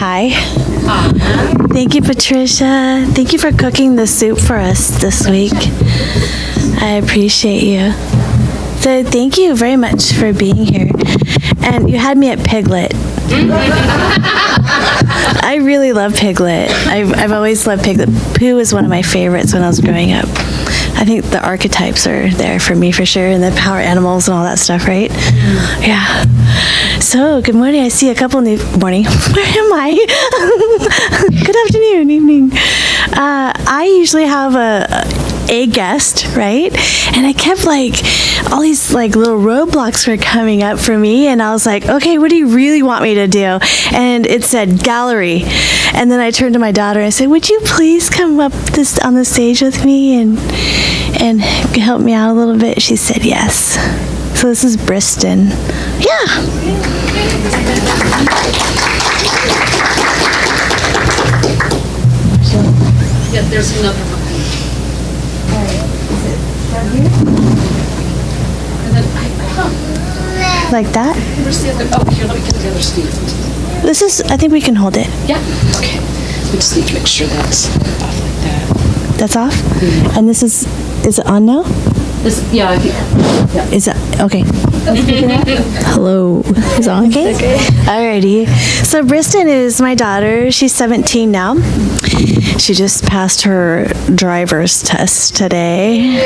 Hi. Thank you, Patricia. Thank you for cooking the soup for us this week. I appreciate you. So thank you very much for being here. And you had me at Piglet. I really love Piglet. I've always loved Piglet. Pooh was one of my favorites when I was growing up. I think the archetypes are there for me for sure, and the power animals and all that stuff, right? Yeah. So, good morning. I see a couple new morning. Where am I? Good afternoon, evening. I usually have a guest, right? And I kept all these little roadblocks were coming up for me, and I was like, okay, what do you really want me to do? And it said gallery. And then I turned to my daughter and I said, would you please come up on the stage with me and help me out a little bit? She said yes. So this is Briston. Yeah. Yeah, there's another one. All right. Is it down here? And then Like that? where's the other? Oh, here, let me get the other Steve. This is, I think we can hold it. Yeah. Okay. We just need to make sure that's off like that. That's off? And this is it on now? This, yeah. Is it, okay. Hello. Is it on? Okay. Alrighty. So Briston is my daughter. She's 17 now. She just passed her driver's test today.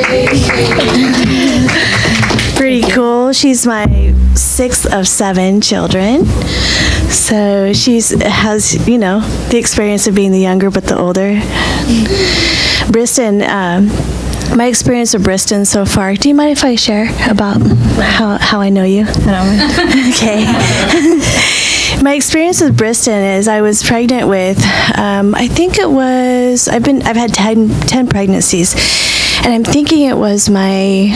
Pretty cool. She's my 6th of 7 children. So she has, the experience of being the younger but the older. Briston, my experience with Briston so far, do you mind if I share about how I know you? Okay. My experience with Briston is I was pregnant with, I think it was, I've had 10 pregnancies, and I'm thinking it was my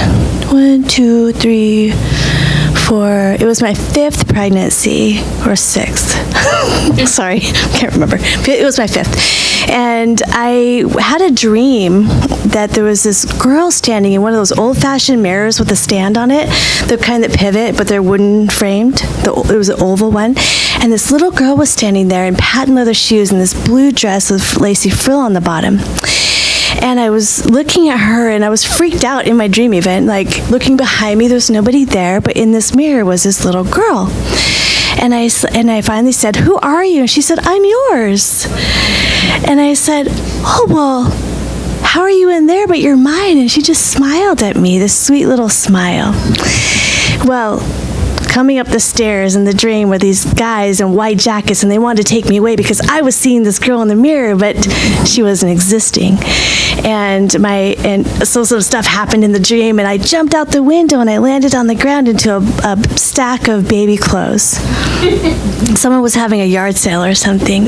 1, 2, 3, 4, it was my 5th pregnancy, or 6th. Sorry, can't remember. It was my 5th. And I had a dream that there was this girl standing in one of those old-fashioned mirrors with a stand on it, the kind that pivot, but they're wooden framed. It was an oval one. And this little girl was standing there in patent leather shoes and this blue dress with lacy frill on the bottom. And I was looking at her, and I was freaked out in my dream even, looking behind me, there was nobody there, but in this mirror was this little girl. And I finally said, who are you? And she said, I'm yours. And I said, oh, well, how are you in there, but you're mine? And she just smiled at me, this sweet little smile. Well, coming up the stairs in the dream were these guys in white jackets, and they wanted to take me away because I was seeing this girl in the mirror, but she wasn't existing. And so some stuff happened in the dream, and I jumped out the window and I landed on the ground into a stack of baby clothes. Someone was having a yard sale or something.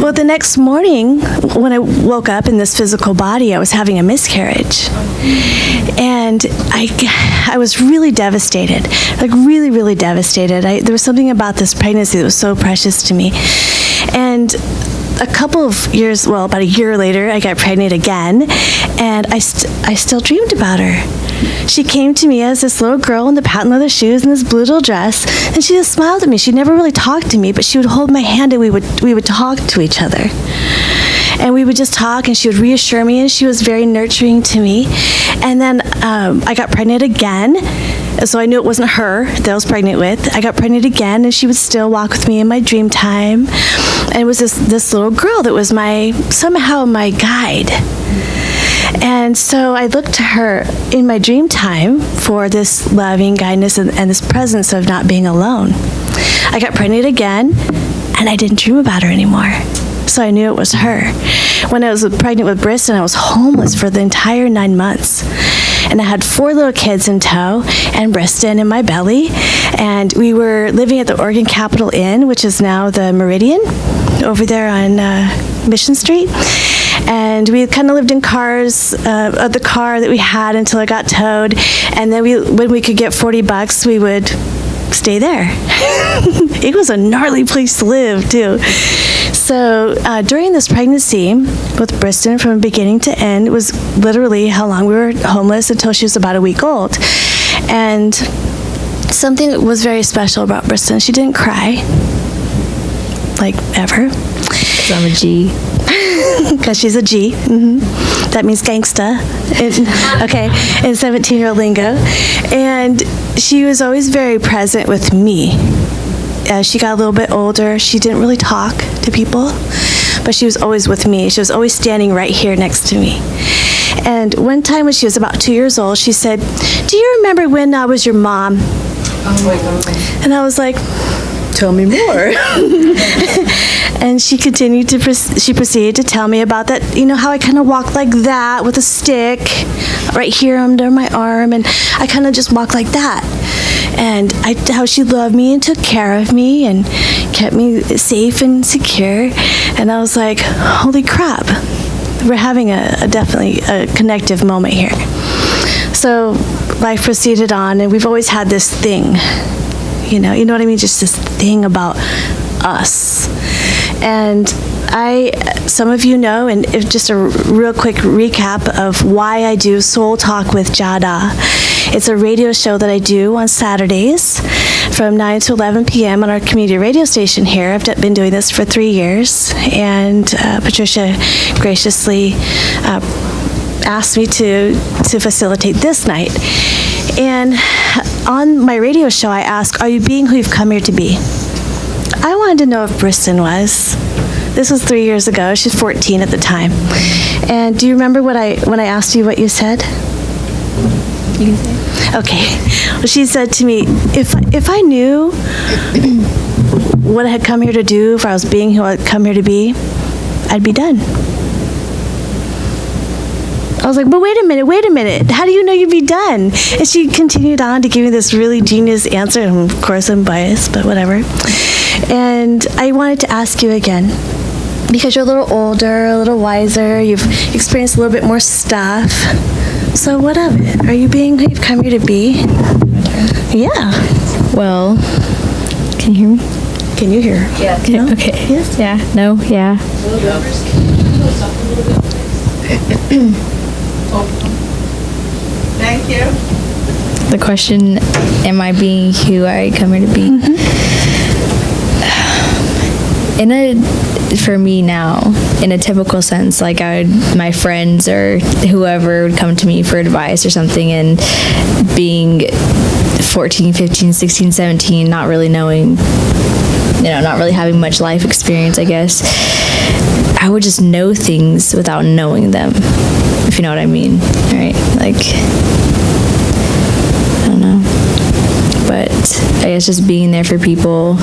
Well, the next morning when I woke up in this physical body, I was having a miscarriage. And I was really devastated, really, really devastated. There was something about this pregnancy that was so precious to me. And a couple of years, about a year later, I got pregnant again, and I still dreamed about her. She came to me as this little girl in the patent leather shoes and this blue little dress, and she just smiled at me. She never really talked to me, but she would hold my hand and we would talk to each other. And we would just talk, and she would reassure me, and she was very nurturing to me. And then I got pregnant again, so I knew it wasn't her that I was pregnant with. I got pregnant again, and she would still walk with me in my dream time. And it was this little girl that was somehow my guide. And so I looked to her in my dream time for this loving guidance and this presence of not being alone. I got pregnant again, and I didn't dream about her anymore. So I knew it was her. When I was pregnant with Briston, I was homeless for the entire 9 months. And I had 4 little kids in tow and Briston in my belly. And we were living at the Oregon Capitol Inn, which is now the Meridian, over there on Mission Street. And we kind of lived in cars, the car that we had until it got towed. And then when we could get $40, we would stay there. It was a gnarly place to live, too. So during this pregnancy with Briston, from beginning to end, it was literally how long we were homeless until she was about a week old. And something was very special about Briston. She didn't cry. like ever. 'Cause I'm a G. Because she's a G. That means gangsta. Okay, in 17-year-old lingo. And she was always very present with me. As she got a little bit older, she didn't really talk to people, but she was always with me. She was always standing right here next to me. And one time when she was about 2 years old, she said, "Do you remember when I was your mom?" And I was like, Tell me more. and she continued to, she proceeded to tell me about that, how I kind of walked like that with a stick right here under my arm, and I kind of just walked like that. And how she loved me and took care of me and kept me safe and secure. And I was like, holy crap, we're having definitely a connective moment here. So life proceeded on, and we've always had this thing, you know what I mean? Just this thing about us. And some of you know, and if just a real quick recap of why I do Soul Talk with Jahdaa. It's a radio show that I do on Saturdays from 9 to 11 p.m. on our community radio station here. I've been doing this for 3 years, and Patricia graciously asked me to facilitate this night. And on my radio show, I asked, are you being who you've come here to be? I wanted to know if Briston was. This was 3 years ago. She's 14 at the time. And do you remember when I asked you what you said? You can say. Okay. Well, she said to me, if I knew what I had come here to do, if I was being who I'd come here to be, I'd be done. I was like, but wait a minute. How do you know you'd be done? And she continued on to give me this really genius answer. And of course, I'm biased, but whatever. And I wanted to ask you again, because you're a little older, a little wiser, you've experienced a little bit more stuff. So what of it? Are you being who you've come here to be? Yeah. Well, can you hear me? Can you hear? Yeah. No? Okay. Yes. Yeah. No. Yeah. Thank you. The question, am I being who I come here to be? For me now, in a typical sense, like my friends or whoever would come to me for advice or something, and being 14, 15, 16, 17, not really knowing, not really having much life experience, I guess, I would just know things without knowing them, if you know what I mean, right? Like, I don't know. But I guess just being there for people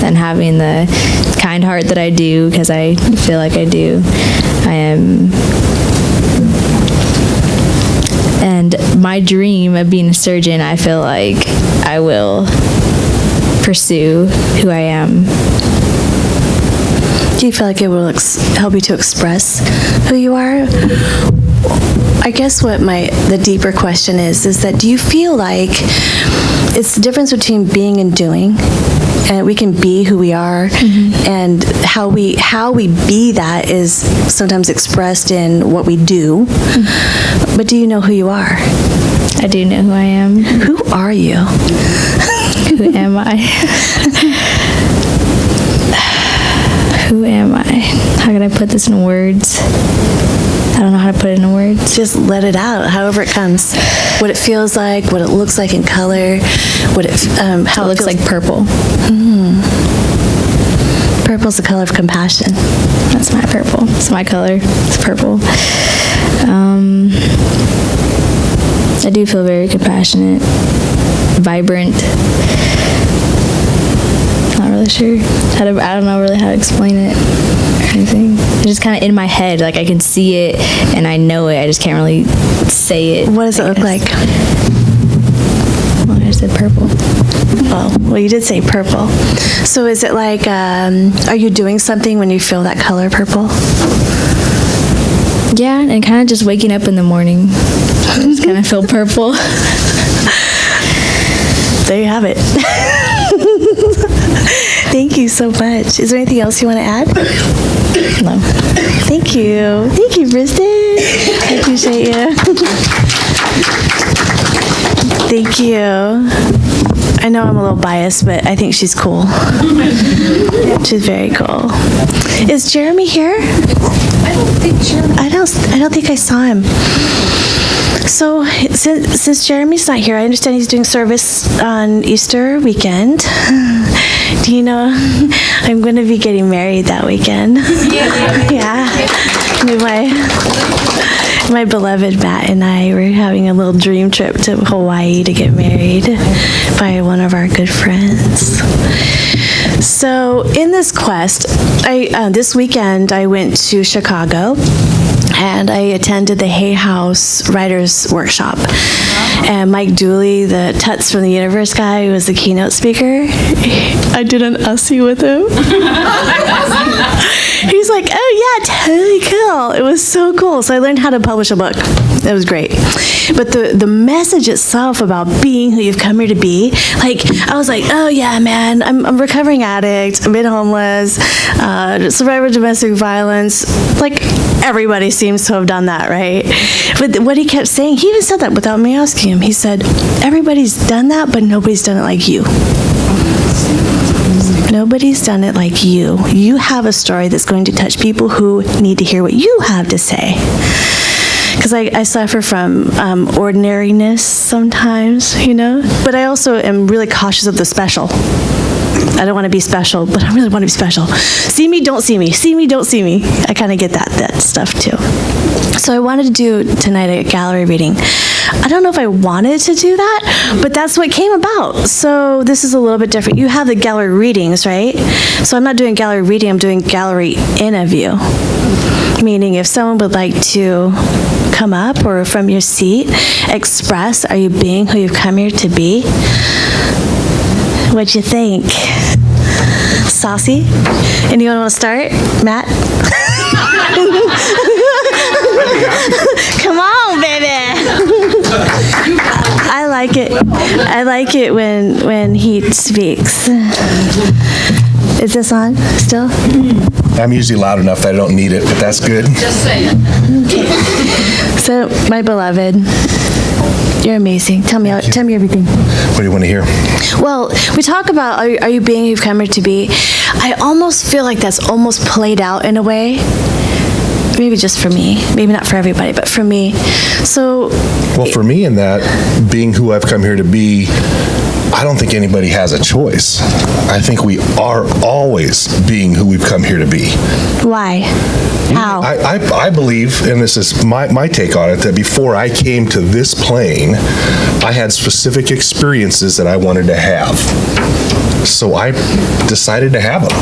and having the kind heart that I do, because I feel like I do, I am. And my dream of being a surgeon, I feel like I will pursue who I am. Do you feel like it will help you to express who you are? I guess what the deeper question is that do you feel like it's the difference between being and doing, and we can be who we are, and how we be that is sometimes expressed in what we do, but do you know who you are? I do know who I am. Who are you? Who am I? Who am I? How can I put this in words? I don't know how to put it in words. Just let it out, however it comes. What it feels like, what it looks like in color, how it looks like purple. Purple's the color of compassion. That's my purple. It's my color. It's purple. I do feel very compassionate, vibrant. Not really sure I don't know really how to explain it or anything. It's just kind of in my head, like I can see it and I know it, I just can't really say it. What does it look like? Well, I said purple. Oh, well, you did say purple. So is it like, are you doing something when you feel that color purple? Yeah, and kind of just waking up in the morning, I just kind of feel purple. There you have it. Thank you so much. Is there anything else you want to add? No. Thank you. Thank you, Briston. I appreciate you. Thank you. I know I'm a little biased, but I think she's cool. She's She's very cool. Is Jeremy here? I don't think Jeremy. I don't think I saw him. So since Jeremy's not here, I understand he's doing service on Easter weekend. Do you know I'm going to be getting married that weekend? Yeah. My beloved Matt and I were having a little dream trip to Hawaii to get married by one of our good friends. So in this quest, this weekend I went to Chicago and I attended the Hay House Writers Workshop. And Mike Dooley, the Tuts from the Universe guy, who was the keynote speaker, I did an Ussie with him. He's like, oh yeah, totally cool. It was so cool. So I learned how to publish a book. It was great. But the message itself about being who you've come here to be, like, I was like, oh yeah, man, I'm a recovering addict, I've been homeless, survivor of domestic violence. Like, everybody seems to have done that, right? But what he kept saying, he even said that without me asking him. He said, everybody's done that, but nobody's done it like you. Nobody's done it like you. You have a story that's going to touch people who need to hear what you have to say. Because I suffer from ordinariness sometimes, you know? But I also am really cautious of the special. I don't want to be special, but I really want to be special. See me, don't see me. See me, don't see me. I kind of get that stuff too. So I wanted to do tonight a gallery reading. I don't know if I wanted to do that, but that's what came about. So this is a little bit different. You have the gallery readings, right? So I'm not doing gallery reading, I'm doing gallery interview. Meaning if someone would like to come up or from your seat, express, are you being who you've come here to be? What'd you think? Saucy? Anyone want to start? Matt? Come on, baby. I like it. I like it when he speaks. Is this on still? I'm usually loud enough that I don't need it, but that's good. Just saying. Okay. So, my beloved, you're amazing. Tell me everything. What do you want to hear? Well, we talk about are you being who you've come here to be. I almost feel like that's almost played out in a way. Maybe just for me. Maybe not for everybody, but for me. So. Well, for me in that, being who I've come here to be, I don't think anybody has a choice. I think we are always being who we've come here to be. Why? How? I believe, and this is my take on it, that before I came to this plane, I had specific experiences that I wanted to have. So I decided to have them.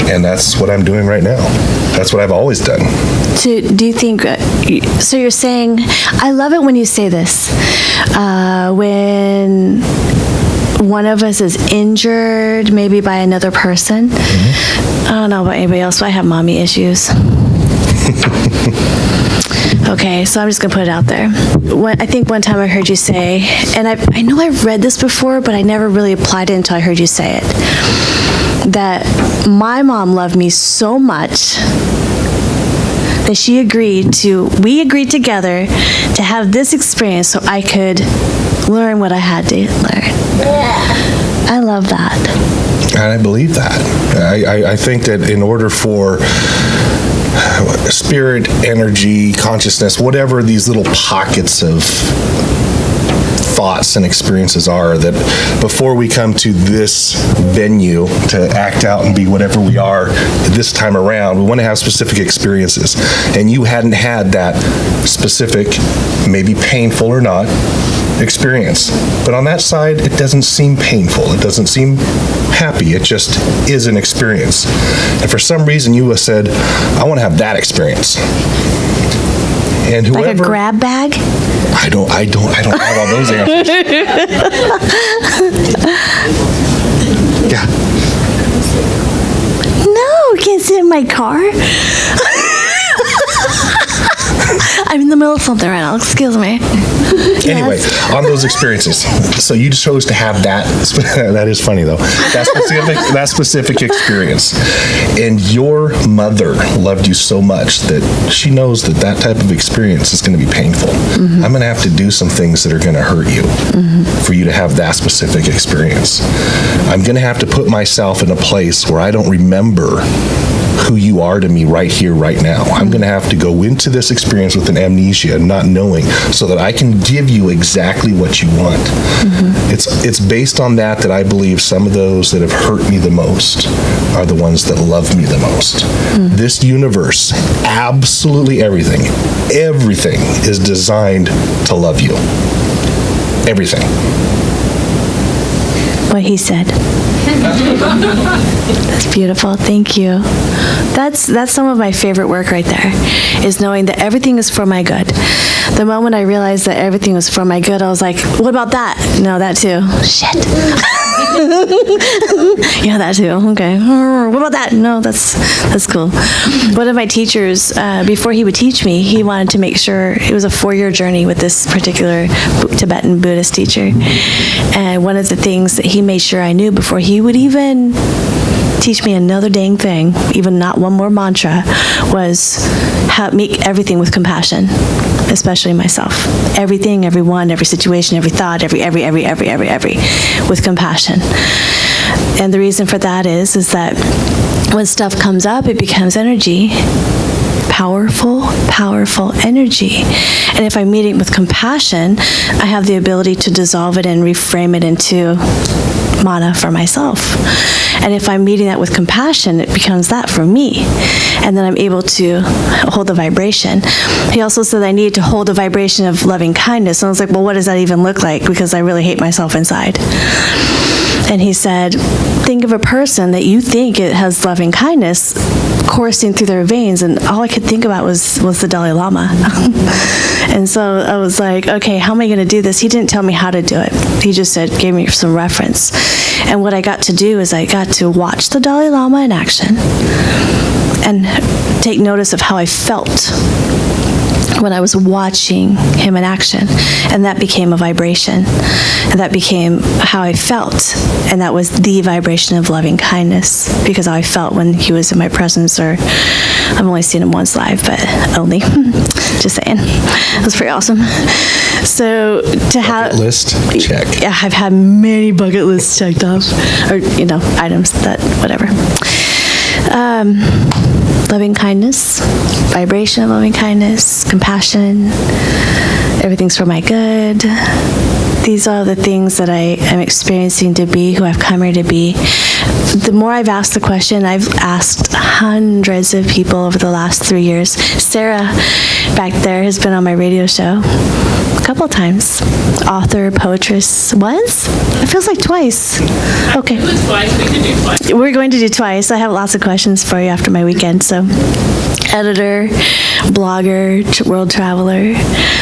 And that's what I'm doing right now. That's what I've always done. So do you think, so you're saying, I love it when you say this, when one of us is injured, maybe by another person. I don't know about anybody else, but I have mommy issues. Okay, so I'm just going to put it out there. I think one time I heard you say, and I know I've read this before, but I never really applied it until I heard you say it, that my mom loved me so much that we agreed together to have this experience so I could learn what I had to learn. I love that. And I believe that. I think that in order for spirit, energy, consciousness, whatever these little pockets of thoughts and experiences are, that before we come to this venue to act out and be whatever we are this time around, we want to have specific experiences. And you hadn't had that specific, maybe painful or not, experience. But on that side, it doesn't seem painful. It doesn't seem happy. It just is an experience. And for some reason, you have said, I want to have that experience. And whoever, like a grab bag? I don't have all those answers. Yeah. No, you can't sit in my car. I'm in the middle of something right now. Excuse me. Anyway, on those experiences, so you chose to have that. That is funny though. That specific experience, and your mother loved you so much that she knows that type of experience is going to be painful. I'm going to have to do some things that are going to hurt you for you to have that specific experience. I'm going to have to put myself in a place where I don't remember who you are to me right here, right now. I'm going to have to go into this experience with an amnesia, not knowing, so that I can give you exactly what you want. It's based on that I believe some of those that have hurt me the most are the ones that love me the most. This universe, absolutely everything is designed to love you. Everything. What he said. That's beautiful. Thank you. That's some of my favorite work right there, is knowing that everything is for my good. The moment I realized that everything was for my good, I was like, what about that? No, that too. Shit. Yeah, that too. Okay. What about that? No, that's cool. One of my teachers, before he would teach me, he wanted to make sure, it was a 4-year journey with this particular Tibetan Buddhist teacher. And one of the things that he made sure I knew before he would even teach me another dang thing, even not one more mantra, was how make everything with compassion, especially myself. Everything, everyone, every situation, every thought, every, with compassion. And the reason for that is that when stuff comes up, it becomes energy. Powerful energy. And if I'm meeting with compassion, I have the ability to dissolve it and reframe it into mana for myself. And if I'm meeting that with compassion, it becomes that for me. And then I'm able to hold the vibration. He also said I needed to hold the vibration of loving kindness. And I was like, well, what does that even look like? Because I really hate myself inside. And he said, think of a person that you think it has loving kindness coursing through their veins, and all I could think about was the Dalai Lama. And so I was like, okay, how am I going to do this? He didn't tell me how to do it. He just gave me some reference. And what I got to do is I got to watch the Dalai Lama in action and take notice of how I felt when I was watching him in action. And that became a vibration. And that became how I felt. And that was the vibration of loving kindness, because how I felt when he was in my presence, or I've only seen him once live, but only. Just saying. It was pretty awesome. So to have... Bucket list, check. Yeah, I've had many bucket lists checked off. Or, items that, whatever. Loving kindness, vibration of loving kindness, compassion, everything's for my good. These are the things that I am experiencing to be who I've come here to be. The more I've asked the question, I've asked hundreds of people over the last 3 years. Sarah back there has been on my radio show a couple of times. Author, poetess, once? It feels like twice. Okay. Twice. We can do twice. We're going to do twice. I have lots of questions for you after my weekend. So, editor, blogger, world traveler.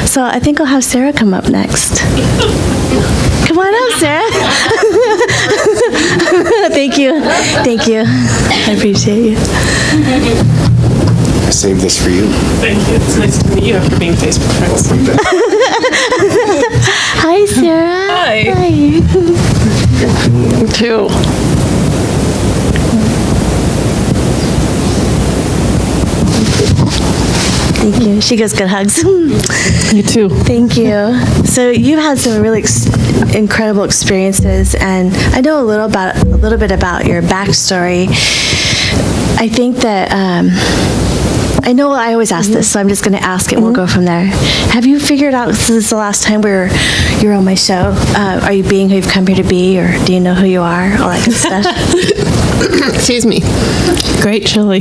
So I think I'll have Sarah come up next. Come on up, Sarah. Thank you. I appreciate you. I saved this for you. Thank you. It's nice to meet you after being Facebook friends. Hi, Sarah. Hi. You too. Thank you. She gives good hugs. You too. Thank you. So you've had some really incredible experiences, and I know a little bit about your backstory. I think that I know I always ask this, so I'm just going to ask it. We'll go from there. Have you figured out, this is the last time you're on my show, are you being who you've come here to be, or do you know who you are, all that good stuff? Excuse me. Great chili.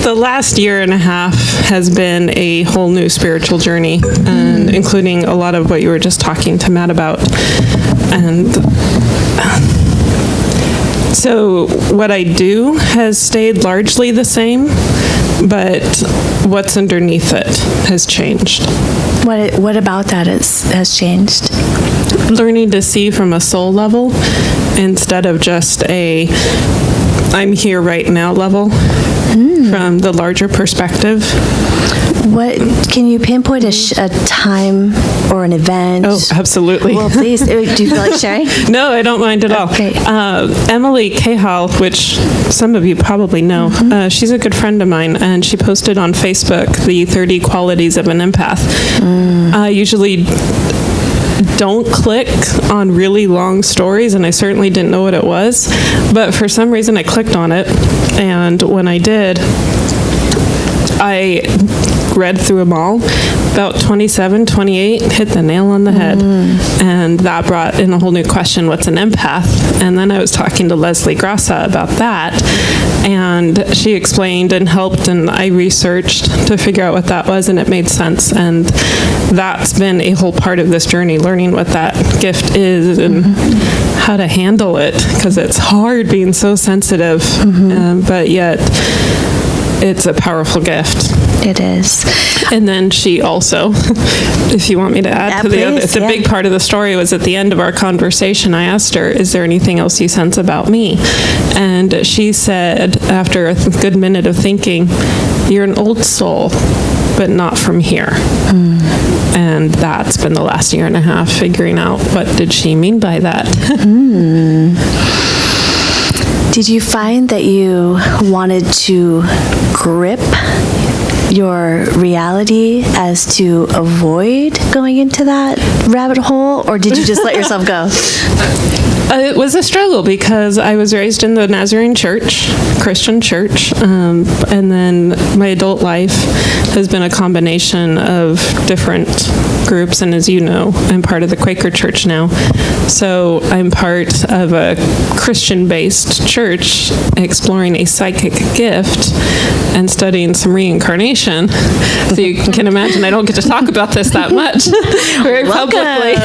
The last year and a half has been a whole new spiritual journey, and including a lot of what you were just talking to Matt about. And so what I do has stayed largely the same, but what's underneath it has changed. What about that has changed? Learning to see from a soul level instead of just a I'm here right now level from the larger perspective. What can you pinpoint a time or an event? Oh, absolutely. Well, please. Do you feel like sharing? No, I don't mind at all. Okay. Emily Cahal, which some of you probably know, she's a good friend of mine, and she posted on Facebook the 30 qualities of an empath. I usually don't click on really long stories, and I certainly didn't know what it was, but for some reason I clicked on it, and when I did, I read through them all. About 27, 28, hit the nail on the head. And that brought in a whole new question, what's an empath? And then I was talking to Leslie Grassa about that, and she explained and helped, and I researched to figure out what that was, and it made sense. And that's been a whole part of this journey, learning what that gift is and how to handle it, because it's hard being so sensitive, but yet it's a powerful gift. It is. And then she also, if you want me to add to the other, the big part of the story was at the end of our conversation, I asked her, is there anything else you sense about me? And she said, after a good minute of thinking, you're an old soul, but not from here. And that's been the last year and a half, figuring out what did she mean by that. Did you find that you wanted to grip your reality as to avoid going into that rabbit hole, or did you just let yourself go? It was a struggle because I was raised in the Nazarene church, Christian church, and then my adult life has been a combination of different groups, and as you know, I'm part of the Quaker church now. So I'm part of a Christian-based church exploring a psychic gift and studying some reincarnation. So you can imagine I don't get to talk about this that much very publicly.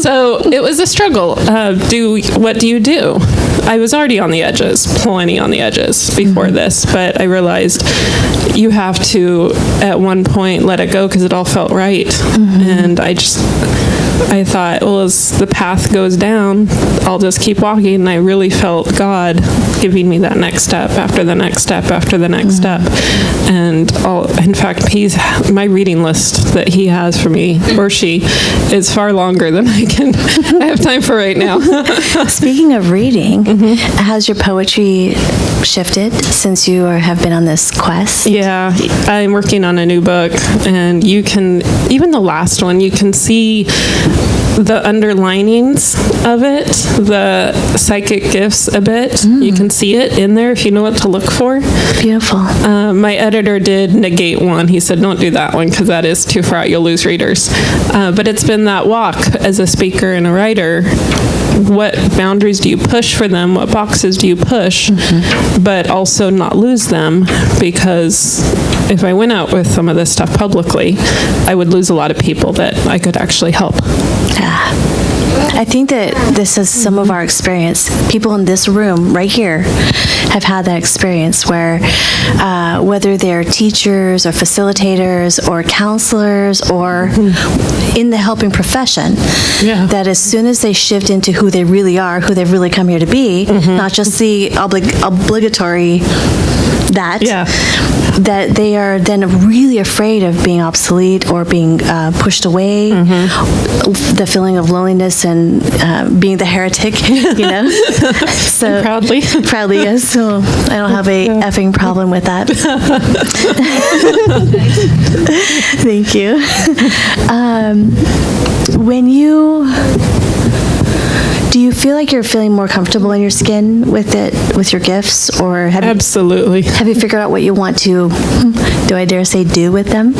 So it was a struggle. What do you do? I was already on the edges, plenty on the edges before this, but I realized you have to, at one point, let it go because it all felt right. And I thought, well, as the path goes down, I'll just keep walking. And I really felt God giving me that next step after the next step after the next step. And in fact, my reading list that he has for me, or she, is far longer than I have time for right now. Speaking of reading, has your poetry shifted since you have been on this quest? Yeah, I'm working on a new book, and you can, even the last one, you can see the underlinings of it, the psychic gifts a bit. You can see it in there if you know what to look for. Beautiful. My editor did negate one. He said, don't do that one because that is too far out. You'll lose readers. But it's been that walk as a speaker and a writer. What boundaries do you push for them? What boxes do you push? But also not lose them, because if I went out with some of this stuff publicly, I would lose a lot of people that I could actually help. I think that this is some of our experience. People in this room right here have had that experience where whether they're teachers or facilitators or counselors or in the helping profession, that as soon as they shift into who they really are, who they've really come here to be, not just the obligatory that they are then really afraid of being obsolete or being pushed away, the feeling of loneliness and being the heretic, you know. So proudly, yes. So I don't have a effing problem with that. Thank you. Do you feel like you're feeling more comfortable in your skin with your gifts, or absolutely. Have you figured out what you want to, do I dare say, do with them?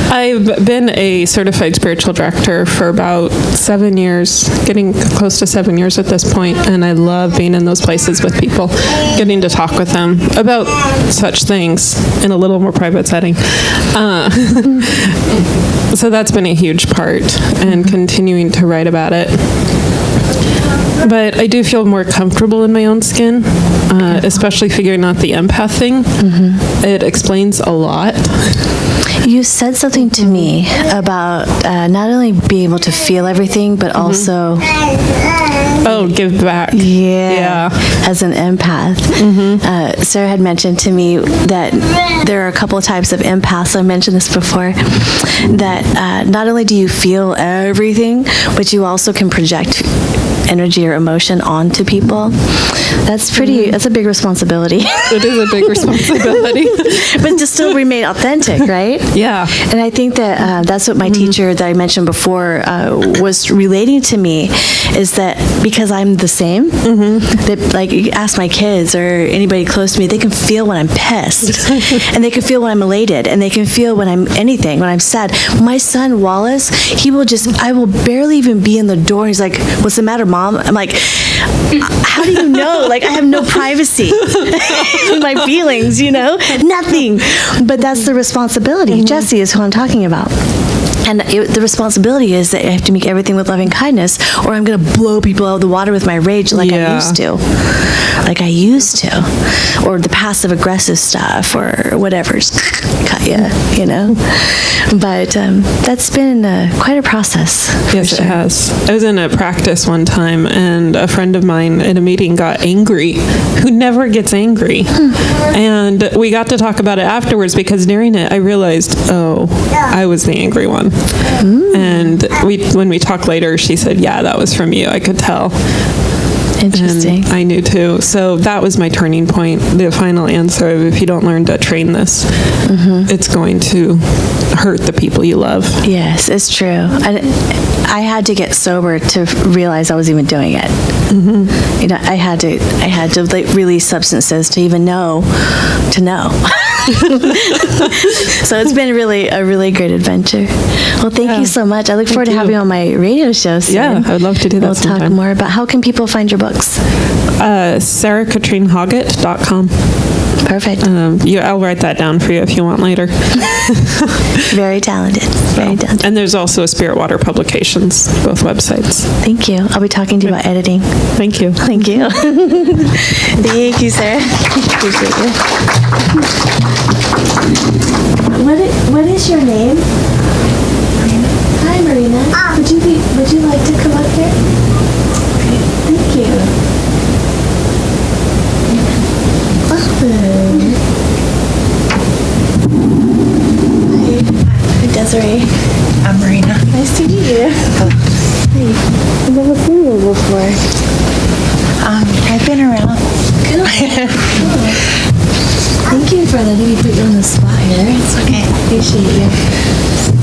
I've been a certified spiritual director for about 7 years, getting close to 7 years at this point, and I love being in those places with people, getting to talk with them about such things in a little more private setting. So that's been a huge part, and continuing to write about it. But I do feel more comfortable in my own skin, especially figuring out the empath thing. It explains a lot. You said something to me about not only being able to feel everything, but also Give back. Yeah. As an empath. Sarah had mentioned to me that there are a couple of types of empaths. I mentioned this before. That not only do you feel everything, but you also can project energy or emotion onto people. That's that's a big responsibility. It is a big responsibility. But to still remain authentic, right? Yeah. And I think that that's what my teacher that I mentioned before was relating to me, is that because I'm the same, that like you ask my kids or anybody close to me, they can feel when I'm pissed, and they can feel when I'm elated, and they can feel when I'm when I'm sad. My son Wallace, I will barely even be in the door. He's like, "What's the matter, Mom?" I'm like, "How do you know? Like, I have no privacy in my feelings, nothing." But that's the responsibility. Jesse is who I'm talking about. And the responsibility is that I have to make everything with loving kindness, or I'm going to blow people out of the water with my rage like I used to. Or the passive aggressive stuff or whatever. Just cut you, But that's been quite a process. Yes, it has. I was in a practice one time, and a friend of mine in a meeting got angry, who never gets angry. And we got to talk about it afterwards, because during it I realized, I was the angry one. And when we talked later, she said, "Yeah, that was from you. I could tell." Interesting. And I knew too. So that was my turning point. The final answer of, if you don't learn to train this, it's going to hurt the people you love. Yes, it's true. And I had to get sober to realize I was even doing it. I had to like release substances to even know to know. So it's been a really great adventure. Well, thank you so much. I look forward to having you on my radio show soon. Yeah, I would love to do that We'll talk sometime. more about how can people find your books. SarahKatrineHoggett.com. Perfect. I'll write that down for you if you want later. Very talented. Very talented. And there's also Spirit Water Publications, both websites. Thank you. I'll be talking to you about editing. Thank you. Thank you. Thank you, Sarah. Appreciate you. What is your name? Hi, Marina. Would you like to come up here? Okay. Thank you. Welcome. Hi, Desiree. I'm Marina. Nice to meet you. Hey, I've never seen you before. I've been around. Cool. Thank you for letting me put you on the spot here. It's okay. Appreciate you.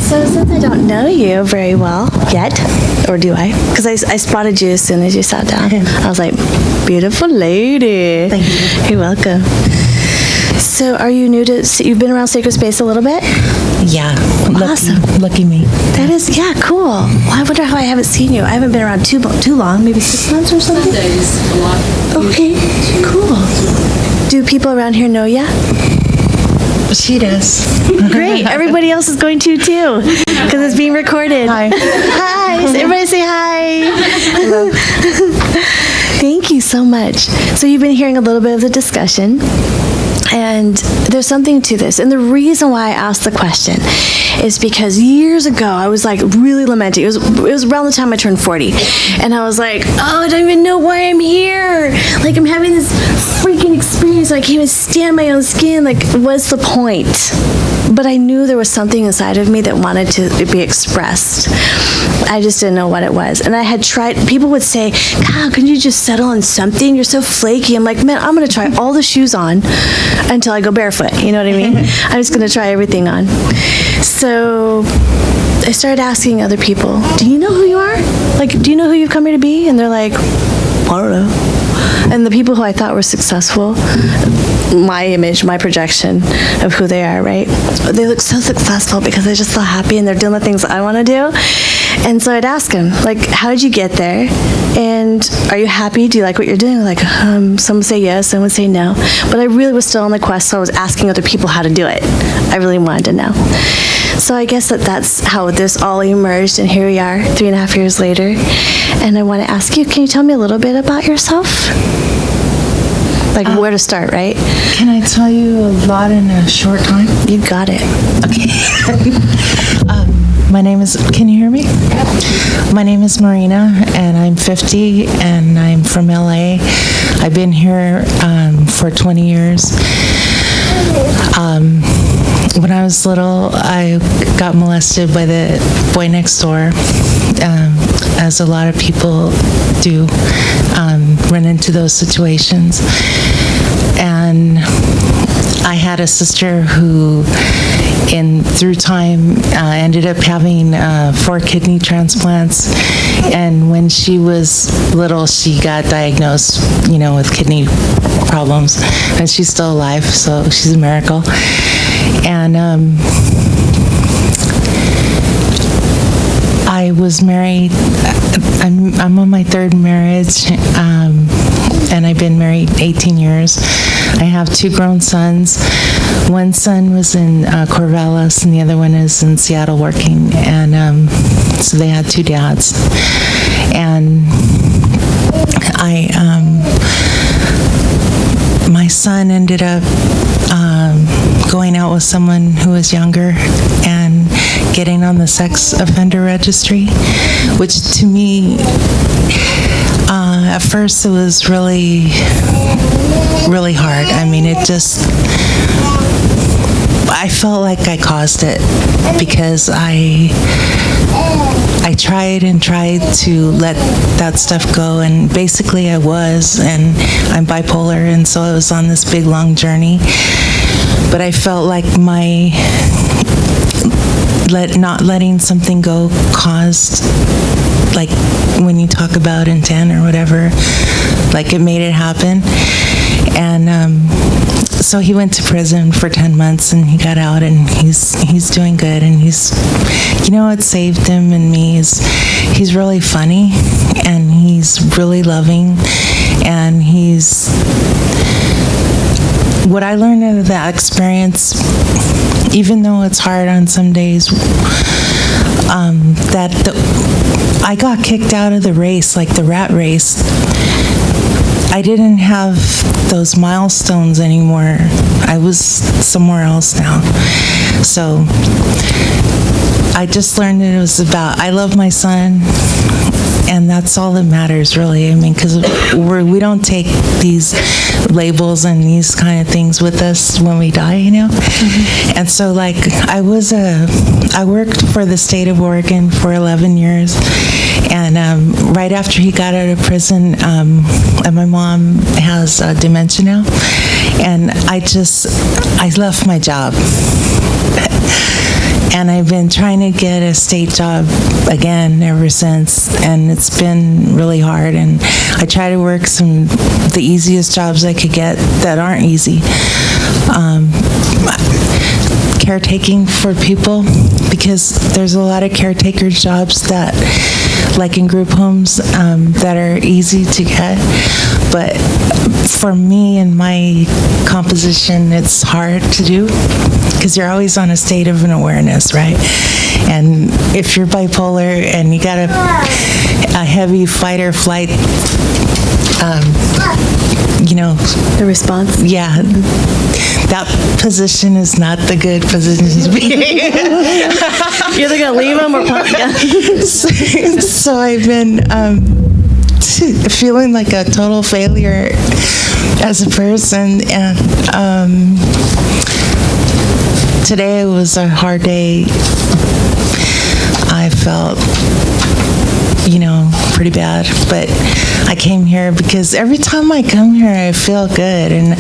So since I don't know you very well yet, or do I? Because I spotted you as soon as you sat down. I was like, beautiful lady. Thank you. You're welcome. So are you new to, you've been around Sacred Space a little bit? Yeah. Awesome. Lucky me. That is, yeah, cool. Well, I wonder how I haven't seen you. I haven't been around too long, maybe 6 months or something? Okay, cool. Do people around here know ya? She does. Great. Everybody else is going to too, because it's being recorded. Hi. Hi. Everybody say hi. Hello. Thank you so much. So you've been hearing a little bit of the discussion. And there's something to this. And the reason why I asked the question is because years ago, I was like really lamenting. It was around the time I turned 40. And I was like, oh, I don't even know why I'm here. Like, I'm having this freaking experience. And I can't even stand my own skin. Like, what's the point? But I knew there was something inside of me that wanted to be expressed. I just didn't know what it was. And I had tried, people would say, God, can you just settle on something? You're so flaky. I'm like, man, I'm going to try all the shoes on until I go barefoot. You know what I mean? I'm just going to try everything on. So I started asking other people, do you know who you are? Like, do you know who you've come here to be? And they're like, I don't know. And the people who I thought were successful, my image, my projection of who they are, right? They look so successful because they're just so happy and they're doing the things I want to do. And so I'd ask them, like, how did you get there? And are you happy? Do you like what you're doing? Like, some would say yes, some would say no. But I really was still on the quest, so I was asking other people how to do it. I really wanted to know. So I guess that's how this all emerged, and here we are 3.5 years later. And I want to ask you, can you tell me a little bit about yourself? Like where to start, right? Can I tell you a lot in a short time? You got it. My name is, can you hear me? My name is Marina, and I'm 50, and I'm from LA. I've been here for 20 years. When I was little, I got molested by the boy next door, as a lot of people do, run into those situations. And I had a sister who, through time, ended up having 4 kidney transplants. And when she was little, she got diagnosed, with kidney problems. And she's still alive, so she's a miracle. And I was married. I'm on my 3rd marriage, and I've been married 18 years. I have 2 grown sons. One son was in Corvallis, and the other one is in Seattle working. And so they had 2 dads. And my son ended up going out with someone who was younger and getting on the sex offender registry, which to me, at first it was really, really hard. I mean, I felt like I caused it because I tried and tried to let that stuff go, and basically I was, and I'm bipolar, and so I was on this big long journey. But I felt like my not letting something go caused, like when you talk about intent or whatever, like it made it happen. And so he went to prison for 10 months and he got out, and he's doing good, and it saved him and me is he's really funny, and he's really loving, and what I learned out of that experience, even though it's hard on some days, I got kicked out of the race, like the rat race. I didn't have those milestones anymore. I was somewhere else now. So I just learned that it was about, I love my son, and that's all that matters, really. I mean, because we don't take these labels and these kind of things with us when we die, Mm-hmm. And so, like, I worked for the state of Oregon for 11 years, and right after he got out of prison, and my mom has dementia now, and I left my job. And I've been trying to get a state job again ever since, and it's been really hard. And I try to work the easiest jobs I could get that aren't easy. Caretaking for people, because there's a lot of caretaker jobs that, like in group homes, that are easy to get. But for me and my composition, it's hard to do, because you're always on a state of an awareness, right? And if you're bipolar and you got a heavy fight or flight, The response? Yeah, that position is not the good position to be in. You're either going to leave them or So I've been feeling like a total failure as a person, and today was a hard day. I felt, pretty bad, but I came here because every time I come here, I feel good. And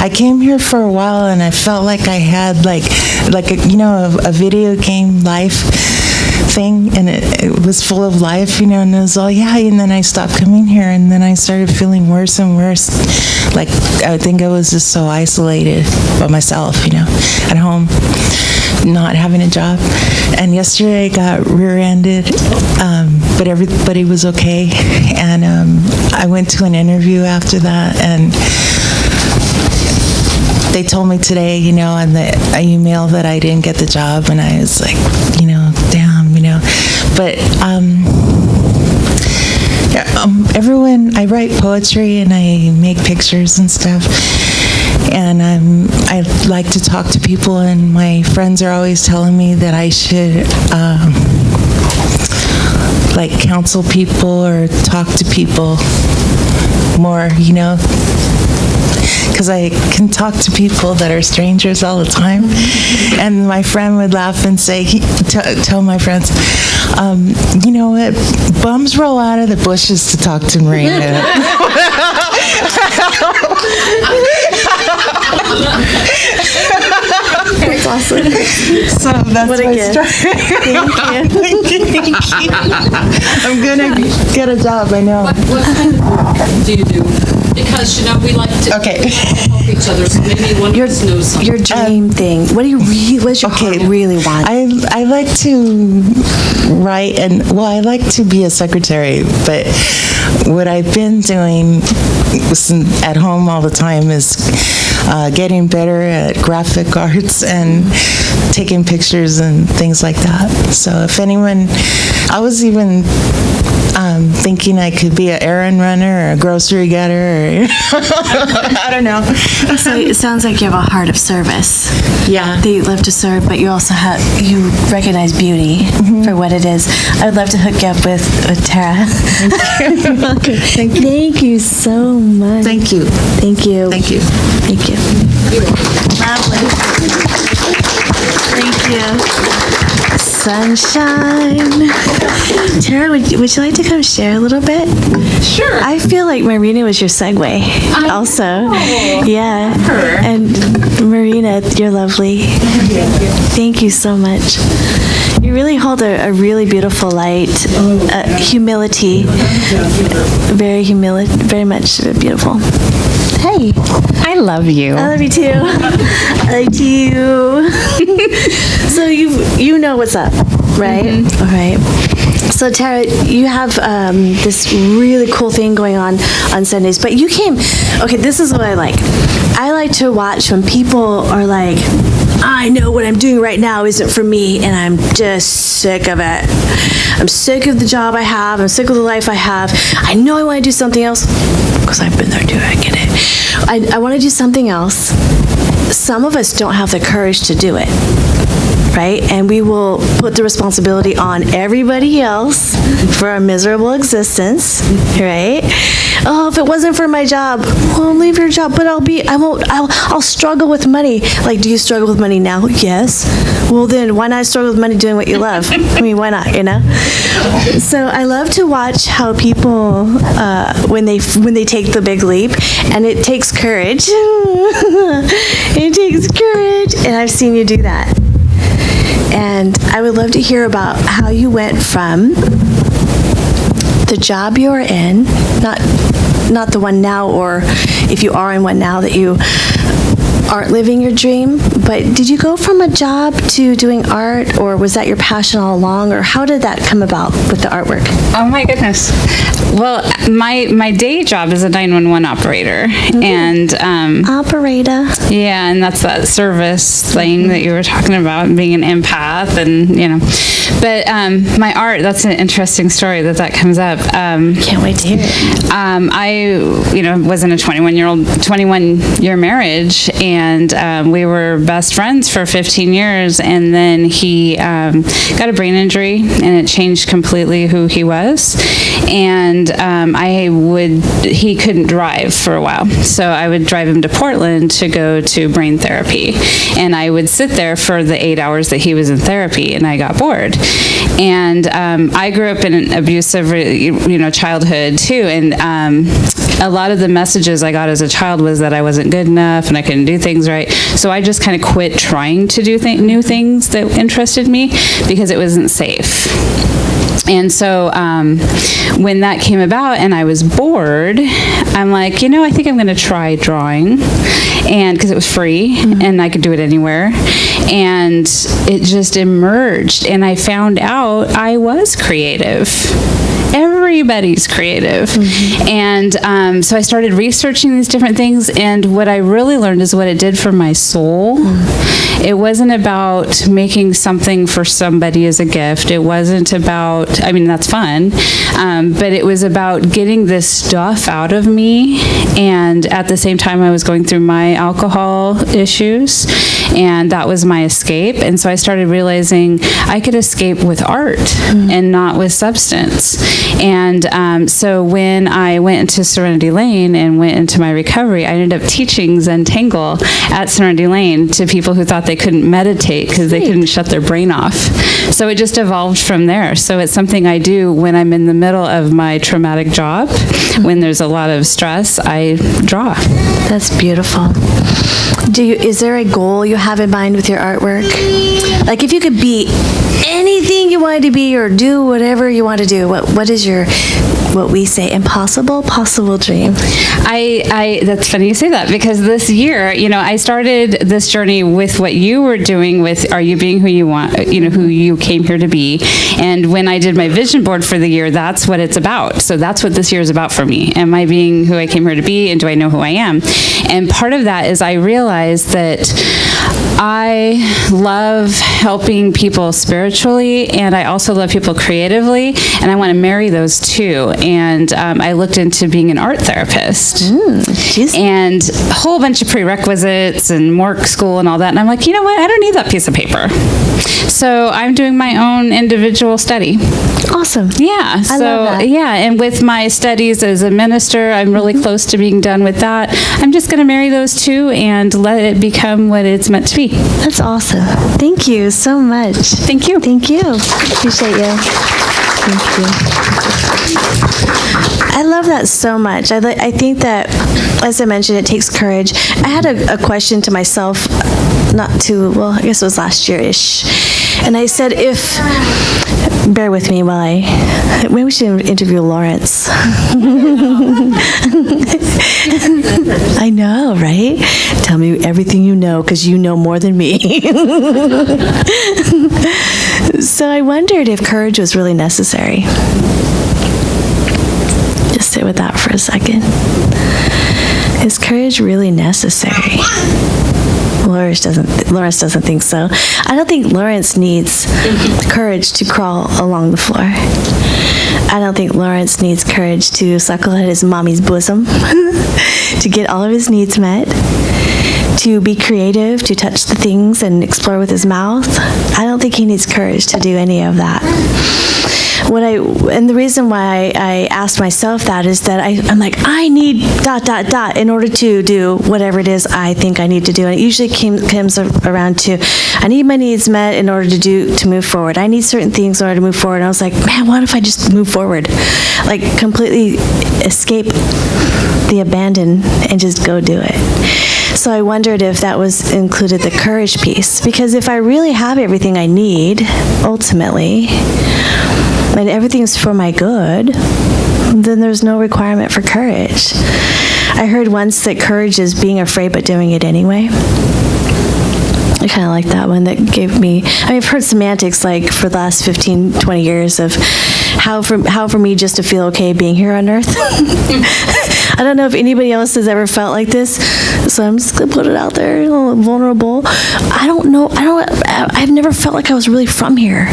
I came here for a while, and I felt like I had like a video game life thing, and it was full of life, and it was all, yeah, and then I stopped coming here, and then I started feeling worse and worse. Like, I think I was just so isolated by myself, at home, not having a job. And yesterday I got rear-ended, but everybody was okay. And I went to an interview after that, and they told me today, on the email that I didn't get the job, and I was like, damn, But everyone, I write poetry and I make pictures and stuff. And I like to talk to people, and my friends are always telling me that I should counsel people or talk to people more, because I can talk to people that are strangers all the time. And my friend would laugh and say, tell my friends, you know what, bums roll out of the bushes to talk to Marina. That's awesome. So that's What a my gift. story. Thank you. I'm gonna get a job, I know. What kind of work do you do? Because, we like to Okay. help each other, so maybe one of us knows something. Your dream thing. What do you what does your heart really want? I like to write, and I like to be a secretary, but what I've been doing at home all the time is getting better at graphic arts and taking pictures and things like that. So if anyone, I was even thinking I could be an errand runner or a grocery getter, or I don't know. So it sounds like you have a heart of service. Yeah. That you love to serve, but you also you recognize beauty for what it is. I would love to hook you up with Tara. You're welcome. Thank you so much. Thank you. Thank you. Thank you. Thank you. Lovely. Thank you. Sunshine. Tara, would you like to come share a little bit? Sure. I feel like Marina was your segue also. Yeah. And Marina, you're lovely. Thank you so much. You really hold a really beautiful light, humility, very much beautiful. Hey. I love you. I love you too. I like you. So you know what's up, right? All right. So Tara, you have this really cool thing going on Sundays, but you came. Okay, this is what I like. I like to watch when people are like, I know what I'm doing right now isn't for me, and I'm just sick of it. I'm sick of the job I have. I'm sick of the life I have. I know I want to do something else, because I've been there too. I get it. I want to do something else. Some of us don't have the courage to do it, right? And we will put the responsibility on everybody else for our miserable existence, right? Oh, if it wasn't for my job, well, leave your job, but I'll struggle with money. Like, do you struggle with money now? Yes. Well, then why not struggle with money doing what you love? I mean, why not, So I love to watch how people, when they take the big leap, and it takes courage. It takes courage, and I've seen you do that. And I would love to hear about how you went from the job you are in, not the one now, or if you are in one now that you aren't living your dream, but did you go from a job to doing art, or was that your passion all along, or how did that come about with the artwork? Oh my goodness. Well, my day job is a 911 operator, and Operator. yeah, and that's that service thing that you were talking about, being an empath, and But my art, that's an interesting story that comes up. Can't wait to hear it. I was in a 21-year marriage, and we were best friends for 15 years, and then he got a brain injury, and it changed completely who he was. And he couldn't drive for a while, so I would drive him to Portland to go to brain therapy, and I would sit there for the 8 hours that he was in therapy, and I got bored. And I grew up in an abusive, childhood too, and a lot of the messages I got as a child was that I wasn't good enough and I couldn't do things right. So I just kind of quit trying to do new things that interested me because it wasn't safe. And so when that came about and I was bored, I'm like, I think I'm going to try drawing, and because it was free and I could do it anywhere. And it just emerged, and I found out I was creative. Everybody's creative. And so I started researching these different things, and what I really learned is what it did for my soul. It wasn't about making something for somebody as a gift. It wasn't about, that's fun, but it was about getting this stuff out of me. And at the same time, I was going through my alcohol issues, and that was my escape. And so I started realizing I could escape with art and not with substance. And so when I went into Serenity Lane and went into my recovery, I ended up teaching Zentangle at Serenity Lane to people who thought they couldn't meditate because they couldn't shut their brain off. So it just evolved from there. So it's something I do when I'm in the middle of my traumatic job. When there's a lot of stress, I draw. That's beautiful. Is there a goal you have in mind with your artwork? Like if you could be anything you wanted to be or do whatever you want to do, what is your, what we say, possible dream? That's funny you say that, because this year, I started this journey with what you were doing with Are You Being Who You Want, who you came here to be. And when I did my vision board for the year, that's what it's about. So that's what this year is about for me. Am I being who I came here to be, and do I know who I am? And part of that is I realized that I love helping people spiritually, and I also love people creatively, and I want to marry those two. And I looked into being an art therapist, and a whole bunch of prerequisites and more school and all that. And I'm like, you know what? I don't need that piece of paper. So I'm doing my own individual study. Awesome. Yeah. I love that. Yeah, and with my studies as a minister, I'm really close to being done with that. I'm just going to marry those two and let it become what it's meant to be. That's awesome. Thank you so much. Thank you. Thank you. Appreciate you. Thank you. I love that so much. I think that, as I mentioned, it takes courage. I had a question to myself, I guess it was last year-ish. And I said, bear with me while maybe we should interview Lawrence. I know, right? Tell me everything you know, because you know more than me. So I wondered if courage was really necessary. Just sit with that for a second. Is courage really necessary? Lawrence doesn't think so. I don't think Lawrence needs courage to crawl along the floor. I don't think Lawrence needs courage to suckle at his mommy's bosom, to get all of his needs met, to be creative, to touch the things and explore with his mouth. I don't think he needs courage to do any of that. And the reason why I asked myself that is that I'm like, I need ... in order to do whatever it is I think I need to do. And it usually comes around to, I need my needs met in order to move forward. I need certain things in order to move forward. And I was like, man, what if I just move forward? Like completely escape the abandon and just go do it. So I wondered if that was included the courage piece. Because if I really have everything I need, ultimately, and everything's for my good, then there's no requirement for courage. I heard once that courage is being afraid but doing it anyway. I kind of like that one. That gave me, I've heard semantics like for the last 15, 20 years of how for me just to feel okay being here on earth. I don't know if anybody else has ever felt like this, so I'm just gonna put it out there, a little vulnerable. I've never felt like I was really from here,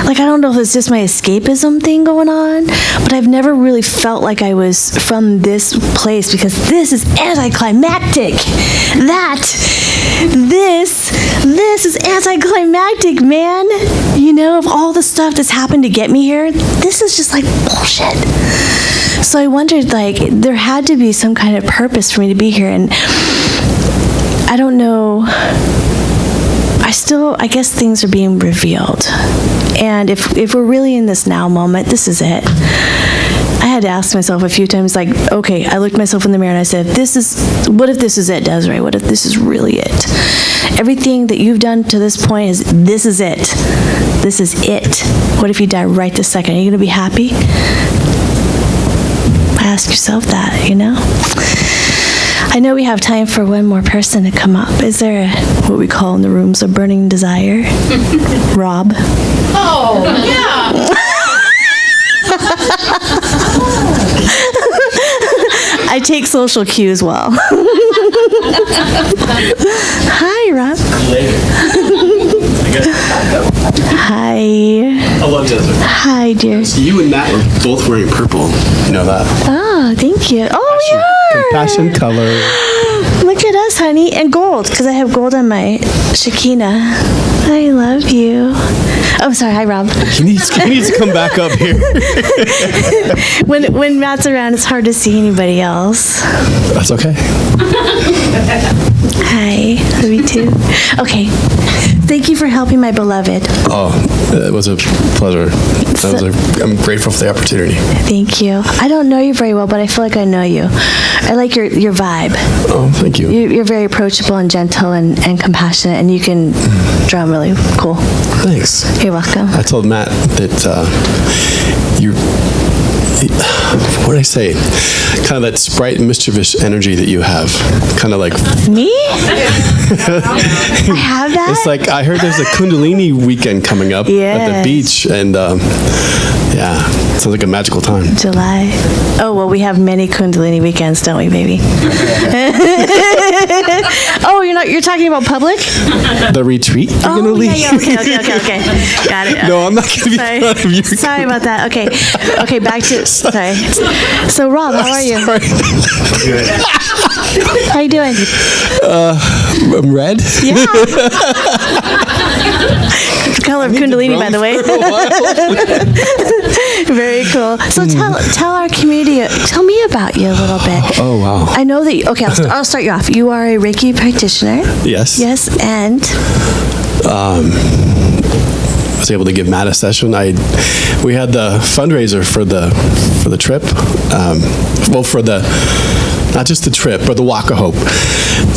Like, I don't know if it's just my escapism thing going on, but I've never really felt like I was from this place, because this is anticlimactic. This is anticlimactic, man. Of all the stuff that's happened to get me here, this is just like bullshit. So I wondered, like, there had to be some kind of purpose for me to be here, and I don't know. I guess things are being revealed. And if we're really in this now moment, this is it. I had to ask myself a few times, like, okay, I looked myself in the mirror and I said, what if this is it, Desiree? What if this is really it? Everything that you've done to this point this is it. This is it. What if you die right this second? Are you going to be happy? Ask yourself that, I know we have time for one more person to come up. Is there what we call in the rooms a burning desire? Rob? Oh, yeah. I take social cues well. Hi, Rob. Hi. Hello, Desiree. Hi, dear. You and Matt are both wearing purple. You know that? Oh, thank you. Oh, we are. Compassion color. Look at us, honey. And gold, because I have gold on my Shekinah. I love you. Oh, sorry. Hi, Rob. He needs to come back up here. When Matt's around, it's hard to see anybody else. That's okay. Hi. Love you too. Okay. Thank you for helping my beloved. Oh, it was a pleasure. I'm grateful for the opportunity. Thank you. I don't know you very well, but I feel like I know you. I like your vibe. Oh, thank you. You're very approachable and gentle and compassionate, and you can drum really cool. Thanks. You're welcome. I told Matt that what did I say? Kind of that sprite, mischievous energy that you have. Kind of like... Me? I have that? It's like, I heard there's a Kundalini weekend coming up at the Yes. beach, and yeah, it sounds like a magical time. July. Oh, well, we have many Kundalini weekends, don't we, baby? Oh, you're talking about public? The retreat you're going to lead? Yeah, okay. Got it. No, I'm not going to be Sorry. proud of you. Sorry about that. Okay, back to... Sorry. So, Rob, how are you? How you doing? I'm red. Yeah. The color of Kundalini, by the way. Very cool. So tell our community, tell me about you a little bit. Oh, wow. I know that, I'll start you off. You are a Reiki practitioner. Yes. Yes, and? I was able to give Matt a session. We had the fundraiser for the trip. For the, not just the trip, but the Walk of Hope.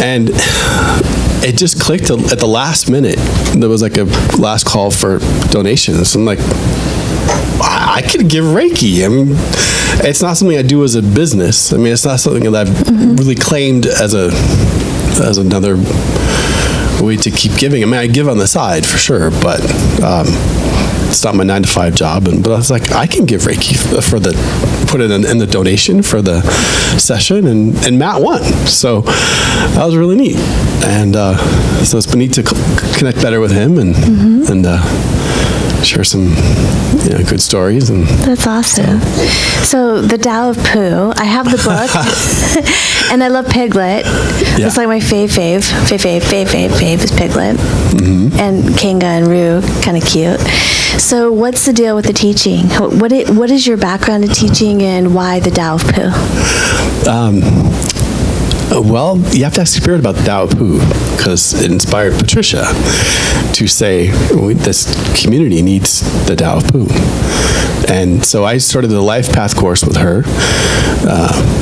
And it just clicked at the last minute. There was like a last call for donations. I'm like, I could give Reiki. I mean, it's not something I do as a business. I mean, it's not something that I've really claimed as another way to keep giving. I mean, I give on the side for sure, but it's not my 9-to-5 job. But I was like, I can give Reiki put it in the donation for the session, and Matt won. So that was really neat. And so it's been neat to connect better with him and share some good stories. And That's awesome. So the Tao of Pooh, I have the book, and I love Piglet. Yeah. It's like my fave is Piglet, and Kanga and Roo, kind of cute. So what's the deal with the teaching? What is your background in teaching, and why the Tao of Pooh? Well, you have to ask Spirit about the Tao of Pooh, because it inspired Patricia to say, this community needs the Tao of Pooh. And so I started the Life Path course with her.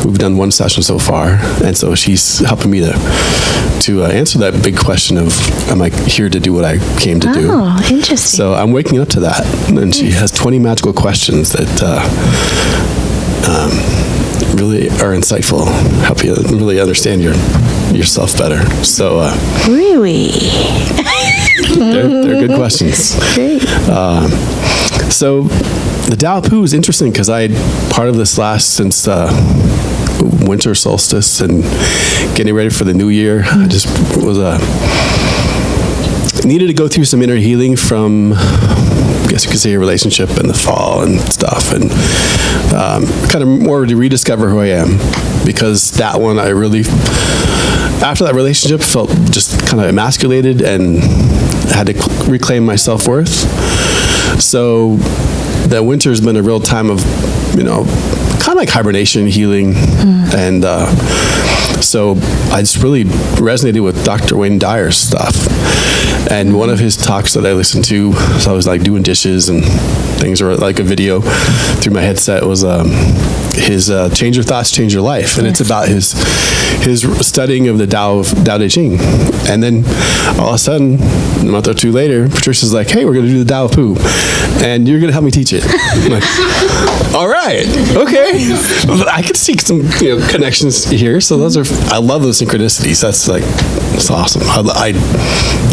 We've done one session so far, and so she's helping me to answer that big question of, am I here to do what I came to do? Oh, interesting. So I'm waking up to that, and she has 20 magical questions that really are insightful, help you really understand yourself better. So Really? they're good questions. Great. So the Tao of Pooh is interesting because I had part of this since winter solstice and getting ready for the new year. I just was needed to go through some inner healing from, I guess you could say, a relationship in the fall and stuff, and kind of more to rediscover who I am, because that one I really, after that relationship, felt just kind of emasculated and had to reclaim my self-worth. So that winter has been a real time of, kind of like hibernation, healing, and So I just really resonated with Dr. Wayne Dyer's stuff. And one of his talks that I listened to, so I was like doing dishes and things, or like a video through my headset, was his Change Your Thoughts, Change Your Life. And it's about his studying of the Tao Te Ching. And then all of a sudden, a month or two later, Patricia's like, hey, we're going to do the Tao of Pooh, and you're going to help me teach it. I'm like, all right, okay. I can see some connections here. So I love those synchronicities. That's awesome. I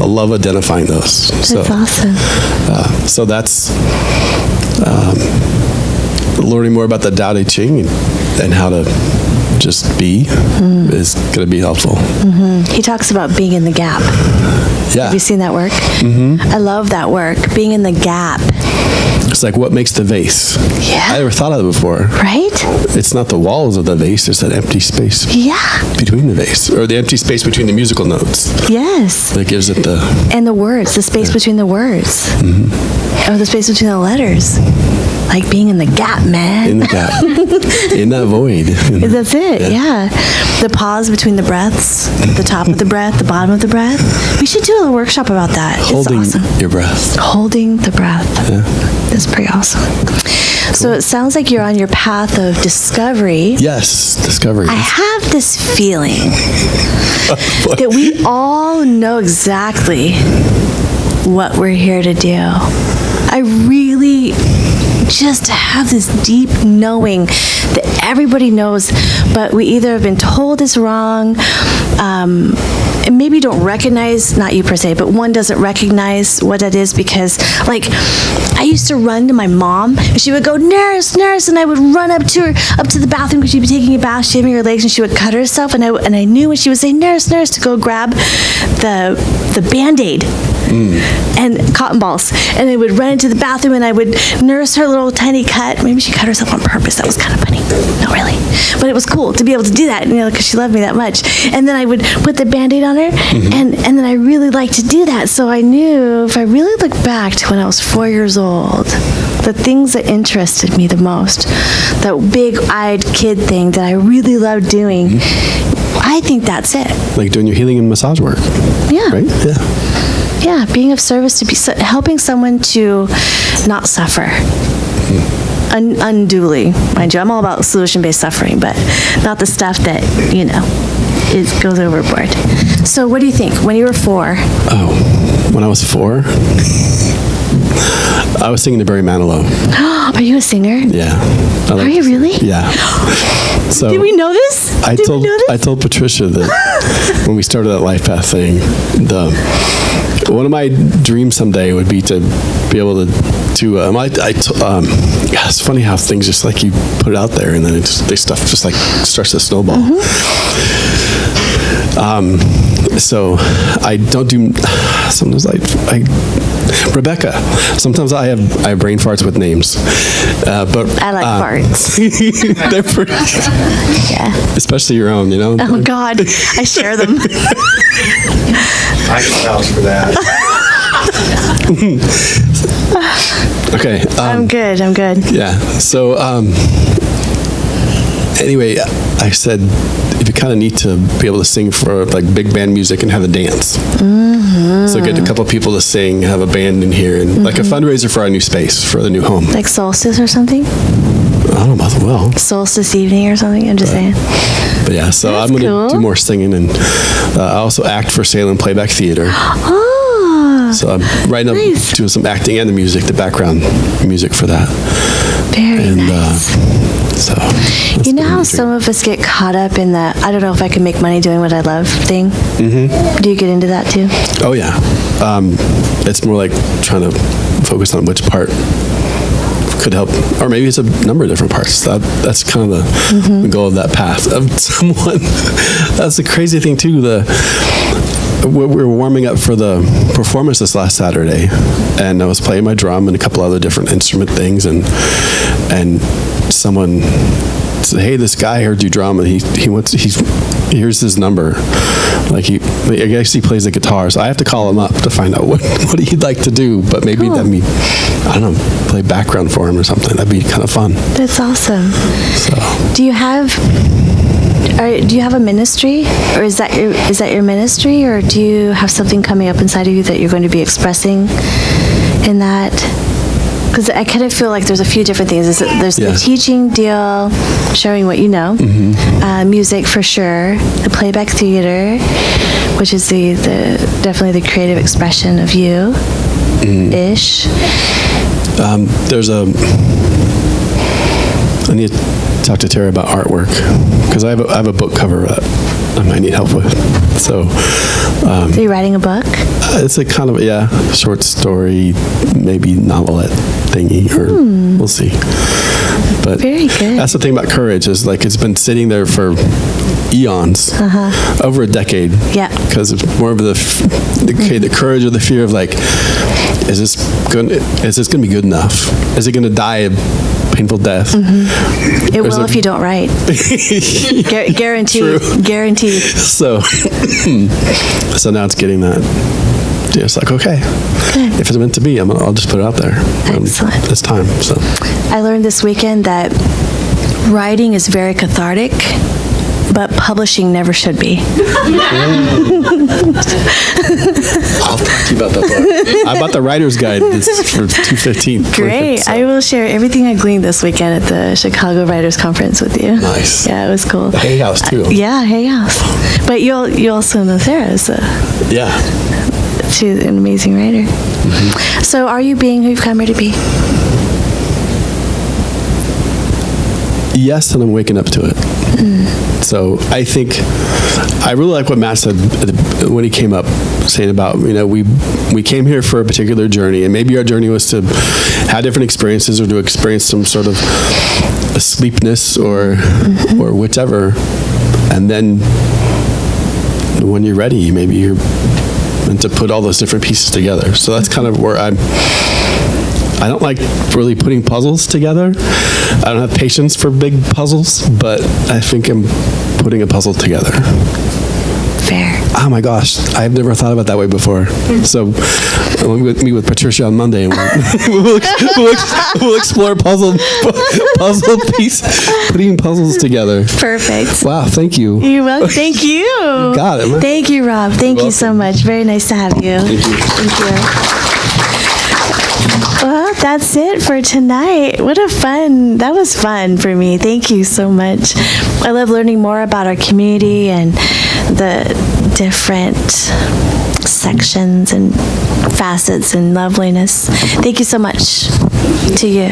love identifying those. That's awesome. So that's learning more about the Tao Te Ching and how to just be is going to be helpful. He talks about being in the gap. Yeah. Have you seen that work? I love that work, being in the gap. It's like, what makes the vase? Yeah. I never thought of it before. Right? It's not the walls of the vase, there's that empty space Yeah. between the vase, or the empty space between the musical notes Yes. that gives it the... And the words, the space between the words. Or the space between the letters. Like being in the gap, man. in the gap, in that void. That's it, yeah. The pause between the breaths, the top of the breath, the bottom of the breath. We should do a workshop about that. Holding it's awesome. your breath. Holding the breath. That's pretty awesome. So it sounds like you're on your path of discovery. Yes, discovery. I have this feeling that we all know exactly what we're here to do. I really just have this deep knowing that everybody knows, but we either have been told it's wrong, and maybe don't recognize, not you per se, but one doesn't recognize what that is, because like I used to run to my mom and she would go, nurse, nurse, and I would run up to the bathroom because she'd be taking a bath, shaving her legs, and she would cut herself, and I knew when she would say nurse, nurse, to go grab the Band-Aid and cotton balls, and I would run into the bathroom and I would nurse her little tiny cut. Maybe she cut herself on purpose. That was kind of funny. Not really, but it was cool to be able to do that, because she loved me that much. And then I would put the Band-Aid on her, and then I really liked to do that. So I knew if I really look back to when I was 4 years old, the things that interested me the most, that big-eyed kid thing that I really loved doing, I think that's it. Like doing your healing and massage work. Yeah. Right? Yeah. Yeah, being of service, to be helping someone to not suffer unduly, mind you. I'm all about solution-based suffering, but not the stuff that it goes overboard. So, what do you think when you were 4? Oh, when I was 4, I was singing the Barry Manilow. Are you a singer? Yeah. Are you really? Yeah. So did we know this? I told Patricia that when we started that Life Path thing, one of my dreams someday would be to be able to it's funny how things just like you put it out there and then stuff just like starts to snowball. So I don't do, sometimes Rebecca, sometimes I have brain farts with names, but I like farts. They're pretty, Yeah. especially your own, Oh God, I share them. I can vouch for that. Okay. I'm good. Yeah. So anyway, I said it'd be kind of neat to be able to sing for like big band music and have a dance. So get a couple people to sing, have a band in here, and like a fundraiser for our new space, for the new home. Like solstice or something? I don't know about the well. Solstice evening or something? I'm just saying. But yeah, so That's I'm going to cool. do more singing, and I also act for Salem Playback Theater. Oh, So I'm right now Nice. doing some acting and the music, the background music for that. very And nice. so that's You know been how interesting. some of us get caught up in the, I don't know if I can make money doing what I love thing? Mm-hmm. Do you get into that too? Oh yeah, it's more like trying to focus on which part could help, or maybe it's a number of different parts. That's kind of the goal of that path of someone. That's the crazy thing too. We were warming up for the performance this last Saturday, and I was playing my drum and a couple other different instrument things, and someone said, "Hey, this guy heard you drum, and here's his number. Like I guess he plays the guitar, so I have to call him up to find out what he'd like to do. But maybe Cool. let me, I don't know, play background for him or something. That'd be kind of fun. That's awesome. So Do you have do you have a ministry, or is that your ministry, or do you have something coming up inside of you that you're going to be expressing in that? Because I kind of feel like there's a few different things. There's the teaching deal, showing what you know, music for sure, the playback theater, which is the definitely the creative expression of you, ish. I need to talk to Tara about artwork, because I have a book cover that I might need help with. So, Are you writing a book? it's a kind of, short story, maybe novelette thingy, or we'll see. But Very good. that's the thing about courage, is like it's been sitting there for eons, over a decade. Yeah. Because it's more of the courage or the fear of like, is this going to be good enough? Is it going to die a painful death? It will if you don't write. Guaranteed. True. Guaranteed. So now it's getting that. Yeah, it's like, okay, if it's meant to be, I'll just put it out there. Excellent. It's time. So I learned this weekend that writing is very cathartic, but publishing never should be. I'll talk to you about that book. I bought the writer's guide for 215. Great. I will share everything I gleaned this weekend at the Chicago Writers Conference with you. Nice. Yeah, it was cool. The Hay House too. Yeah, Hay House. But you also know Sarah, so Yeah. she's an amazing writer. So are you being who you've come here to be? Yes, and I'm waking up to it. So I think I really like what Matt said when he came up, saying about, we came here for a particular journey, and maybe our journey was to have different experiences, or to experience some sort of asleepness or whichever, and then when you're ready, maybe you're meant to put all those different pieces together. So that's kind of where I don't like really putting puzzles together. I don't have patience for big puzzles, but I think I'm putting a puzzle together. Fair. Oh my gosh, I've never thought about it that way before. So we'll meet with Patricia on Monday, and we'll explore puzzle piece, putting puzzles together. Perfect. Wow, thank you. You're welcome. Thank you. Got it. Thank you, Rob. Thank you so much. Very nice to have you. Thank you. Thank you. Well, that's it for tonight. That was fun for me. Thank you so much. I love learning more about our community and the different sections and facets and loveliness. Thank you so much to you.